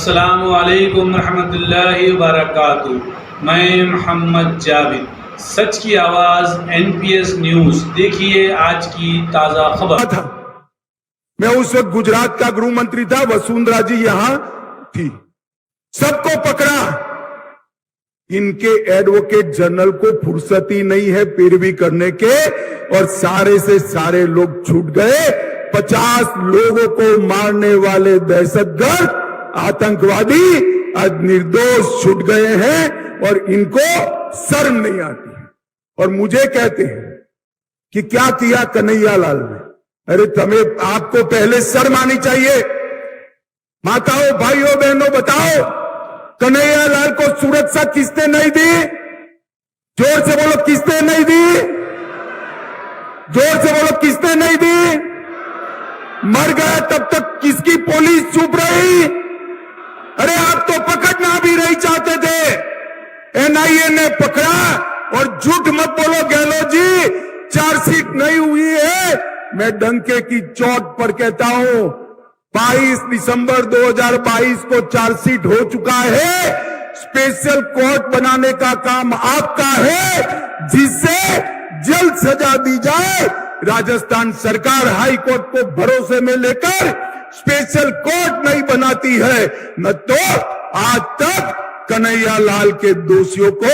अस्सलामु अलैकुम रहमतुल्लाहि व बरकातुहू। मैं मोहम्मद जावेद, सच की आवाज एनपीएस न्यूज। देखिए आज की ताजा खबर। मैं उस वक्त गुजरात का गृह मंत्री था, वसुंधरा जी यहां थी, सबको पकड़ा। इनके एडवोकेट जनरल को फुर्सत ही नहीं है पैरवी करने के, और सारे से सारे लोग छूट गए। 50 लोगों को मारने वाले दहशतगर्द आतंकवादी आज निर्दोष छूट गए हैं और इनको शर्म नहीं आती है। और मुझे कहते हैं कि क्या किया कन्हैयालाल ने। अरे तुम्हें, आपको पहले शर्म आनी चाहिए। माताओं, भाइयों, बहनों, बताओ कन्हैयालाल को सुरक्षा किसने नहीं दी? जोर से बोलो, किसने नहीं दी? जोर से बोलो, किसने नहीं दी? मर गया तब तक किसकी पुलिस चुप रही? अरे आप तो पकड़ना भी नहीं चाहते थे, एनआईए ने पकड़ा। और झूठ मत बोलो गहलोत जी, चार्जशीट नहीं हुई है। मैं डंके की चोट पर कहता हूं, 22 दिसंबर 2022 को चार्जशीट हो चुका है। स्पेशल कोर्ट बनाने का काम आपका है, जिससे जल्द सजा दी जाए। राजस्थान सरकार हाई कोर्ट को भरोसे में लेकर स्पेशल कोर्ट नहीं बनाती है, न तो आज तक कन्हैयालाल के दोषियों को